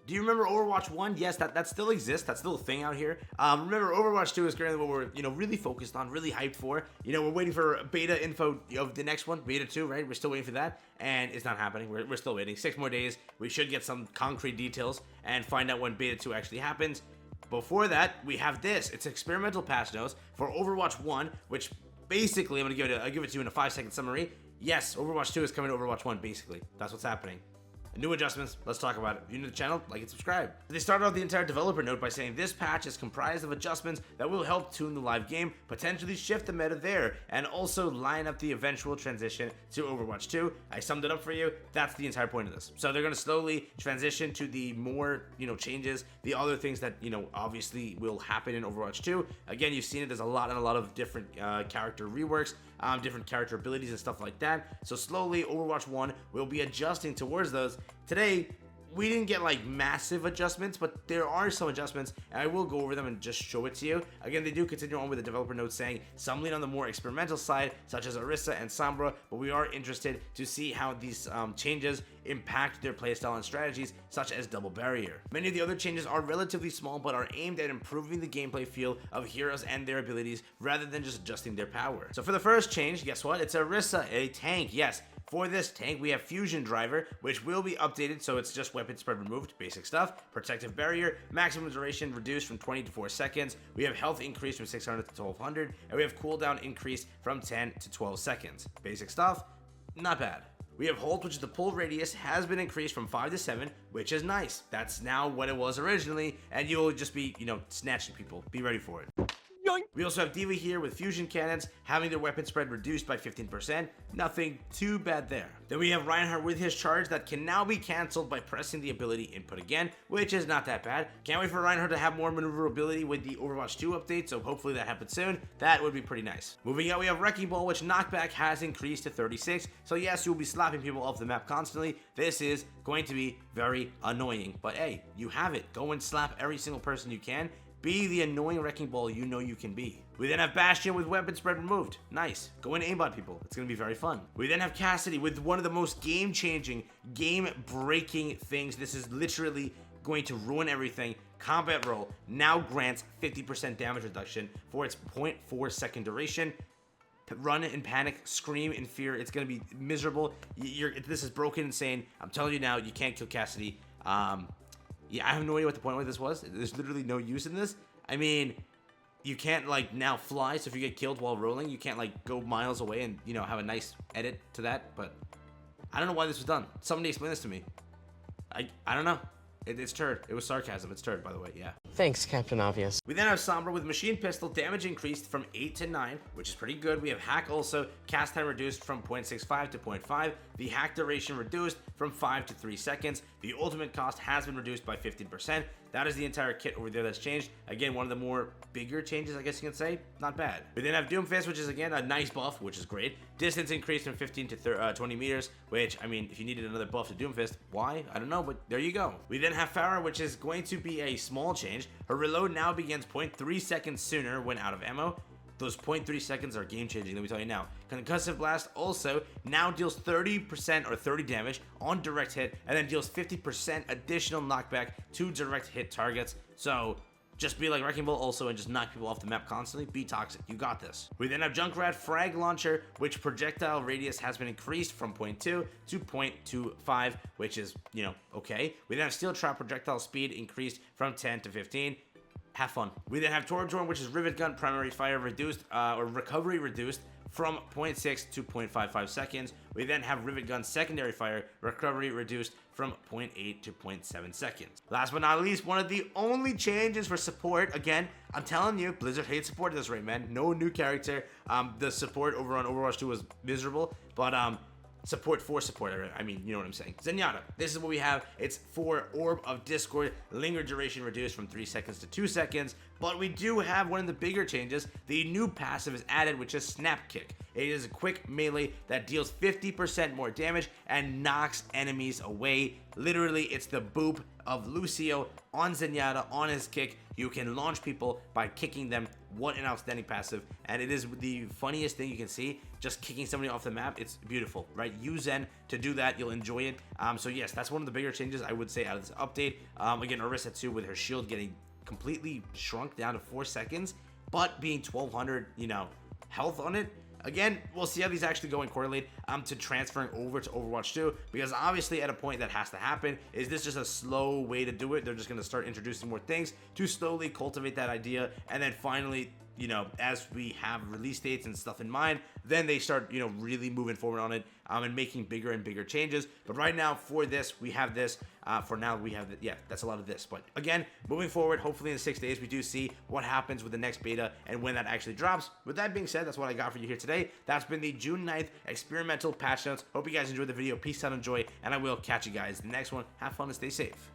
Do you remember Overwatch 1? Yes, that still exists. That's still a thing out here. Remember, Overwatch 2 is currently what we're, really focused on, really hyped for. We're waiting for beta info of the next one, beta 2, right? We're still waiting for that, and it's not happening. We're still waiting. 6 more days. We should get some concrete details and find out when beta 2 actually happens. Before that, we have this. It's experimental patch notes for Overwatch 1, which basically, I'll give it to you in a 5-second summary. Yes, Overwatch 2 is coming to Overwatch 1, basically. That's what's happening. New adjustments, let's talk about it. If you're new to the channel, like and subscribe. They started off the entire developer note by saying this patch is comprised of adjustments that will help tune the live game, potentially shift the meta there, and also line up the eventual transition to Overwatch 2. I summed it up for you. That's the entire point of this. So they're going to slowly transition to the more, changes, the other things that, obviously will happen in Overwatch 2. Again, you've seen it. There's a lot of different character reworks, different character abilities and stuff like that. So slowly, Overwatch 1 will be adjusting towards those. Today, we didn't get like massive adjustments, but there are some adjustments, and I will go over them and just show it to you. Again, they do continue on with the developer notes saying some lean on the more experimental side, such as Orisa and Sombra, but we are interested to see how these changes impact their playstyle and strategies, such as double barrier. Many of the other changes are relatively small, but are aimed at improving the gameplay feel of heroes and their abilities, rather than just adjusting their power. So for the first change, guess what? It's Orisa, a tank, yes. For this tank, we have Fusion Driver, which will be updated, so it's just weapon spread removed, basic stuff. Protective Barrier, maximum duration reduced from 20 to 4 seconds. We have health increase from 600 to 1200, and we have cooldown increase from 10 to 12 seconds. Basic stuff, not bad. We have Hold, which is the pull radius, has been increased from 5 to 7, which is nice. That's now what it was originally, and you'll just be, snatching people. Be ready for it. We also have D.Va here with fusion cannons, having their weapon spread reduced by 15%. Nothing too bad there. Then we have Reinhardt with his charge that can now be cancelled by pressing the ability input again, which is not that bad. Can't wait for Reinhardt to have more maneuverability with the Overwatch 2 update, so hopefully that happens soon. That would be pretty nice. Moving on, we have Wrecking Ball, which knockback has increased to 36, so yes, you'll be slapping people off the map constantly. This is going to be very annoying, but hey, you have it. Go and slap every single person you can. Be the annoying Wrecking Ball you know you can be. We then have Bastion with weapon spread removed. Nice. Go and aimbot people. It's going to be very fun. We then have Cassidy with one of the most game-changing, game-breaking things. This is literally going to ruin everything. Combat Roll now grants 50% damage reduction for its 0.4 second duration. Run in panic, scream in fear. It's going to be miserable. This is broken insane. I'm telling you now, you can't kill Cassidy. Yeah, I have no idea what the point of this was. There's literally no use in this. I mean, you can't now fly, so if you get killed while rolling, you can't go miles away and have a nice edit to that. But I don't know why this was done. Somebody explain this to me. I don't know. It's turd. It was sarcasm. It's turd, by the way. Yeah. Thanks, Captain Obvious. We then have Sombra with Machine Pistol, damage increased from 8 to 9, which is pretty good. We have Hack also, cast time reduced from 0.65 to 0.5. The hack duration reduced from 5 to 3 seconds. The ultimate cost has been reduced by 15%. That is the entire kit over there that's changed. Again, one of the more bigger changes, I guess you can say. Not bad. We then have Doomfist, which is again a nice buff, which is great. Distance increased from 15 to 20 meters, which, I mean, if you needed another buff to Doomfist, why? I don't know, but there you go. We then have Farah, which is going to be a small change. Her reload now begins 0.3 seconds sooner when out of ammo. Those 0.3 seconds are game changing, let me tell you now. Concussive Blast also now deals 30% or 30 damage on direct hit, and then deals 50% additional knockback to direct hit targets. So just be like Wrecking Ball also and just knock people off the map constantly. Be toxic. You got this. We then have Junkrat Frag Launcher, which projectile radius has been increased from 0.2 to 0.25, which is, okay. We then have Steel Trap projectile speed increased from 10 to 15. Have fun. We then have Torch Horn, which is Rivet Gun primary fire reduced, or recovery reduced from 0.6 to 0.55 seconds. We then have Rivet Gun secondary fire, recovery reduced from 0.8 to 0.7 seconds. Last but not least, one of the only changes for support, again, I'm telling you, Blizzard hates support at this rate, man. No new character. The support over on Overwatch 2 was miserable, but support for support, I mean, you know what I'm saying. Zenyatta, this is what we have. It's for Orb of Discord, linger duration reduced from 3 seconds to 2 seconds, but we do have one of the bigger changes. The new passive is added, which is Snap Kick. It is a quick melee that deals 50% more damage and knocks enemies away. Literally, it's the boop of Lucio on Zenyatta on his kick. You can launch people by kicking them. What an outstanding passive, and it is the funniest thing you can see. Just kicking somebody off the map, it's beautiful, right? Use Zen to do that, you'll enjoy it. So yes, that's one of the bigger changes I would say out of this update. Again, Orisa too, with her shield getting completely shrunk down to 4 seconds, but being 1200, you know, health on it. Again, we'll see how these actually go and correlate to transferring over to Overwatch 2, because obviously at a point that has to happen. Is this just a slow way to do it? They're just going to start introducing more things to slowly cultivate that idea, and then finally, you know, as we have release dates and stuff in mind, then they start, you know, really moving forward on it and making bigger and bigger changes. But right now for this, we have this. For now, we have, yeah, that's a lot of this. But again, moving forward, hopefully in 6 days, we do see what happens with the next beta and when that actually drops. With that being said, that's what I got for you here today. That's been the June 9th experimental patch notes. Hope you guys enjoyed the video. Peace out, enjoy, and I will catch you guys in the next one. Have fun and stay safe.